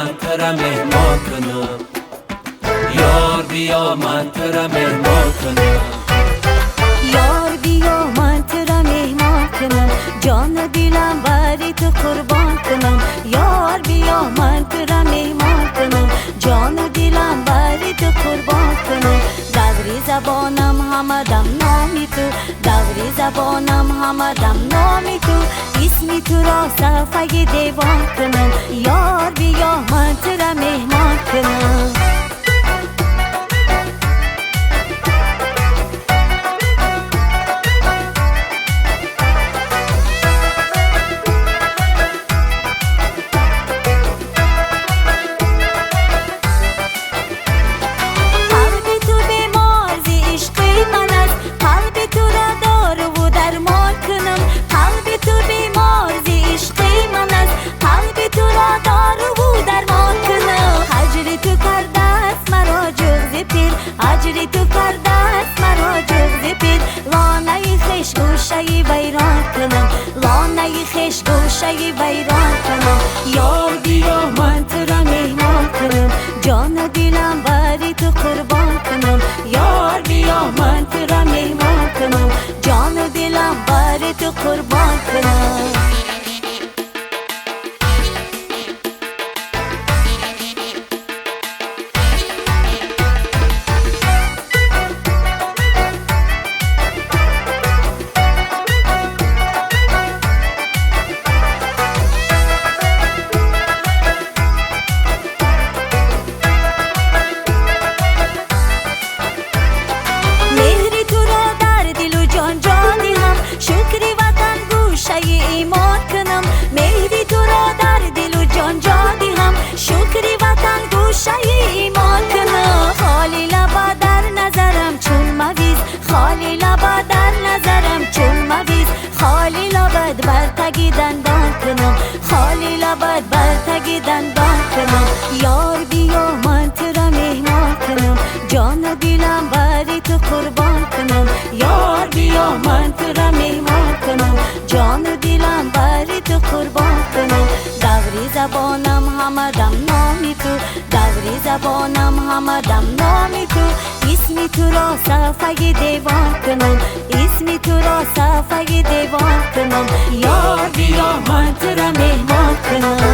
من ترا مهمان کنم، یار بیا من ترا مهمان کنم. یار بیا من ترا مهمان کنم، جان و دلم بری تو قربان کنم. یار بیا من ترا مهمان کنم، جان و دلم بری تو قربان کنم. دوری زبانم همدم نامی تو، دوری زبانم همدم نامی تو. اسمی تو را صفحه دیوان کنم، یار بیا من ترا مهمان کنم. اجری تو کرده است مرا جغد پیر، لانه خش گوشه ویران کنم، لانه خش گوشه ویران کنم. یار بیا من ترا مهمان کنم، جان و دلم بری تو قربان کنم. یار بیا من ترا مهمان کنم، جان و دلم بری تو قربان کنم. شکری وطن گوشه ایمان کنم، مهری تو را در دل و جان جادی هم. شکری وطن گوشه ایمان کنم. خالی لبا در نظرم چون مویز، خالی لبا در نظرم چون مویز. خالی لبت بر تگی دندان کنم، خالی لبت بر تگی دندان کنم. یار بیا من ترا مهمان کنم، جان و دلم بری تو قربان کنم. یار بیا من ترا مهمان کنم، جان و دلم بری تو قربان کنم. دوری زبانم همدم نامی تو، دوری زبانم همدم نامی تو. اسمی تو را صفحه دیوان کنم، اسمی تو را صفحه دیوان کنم. یار بیا من ترا مهمان کنم.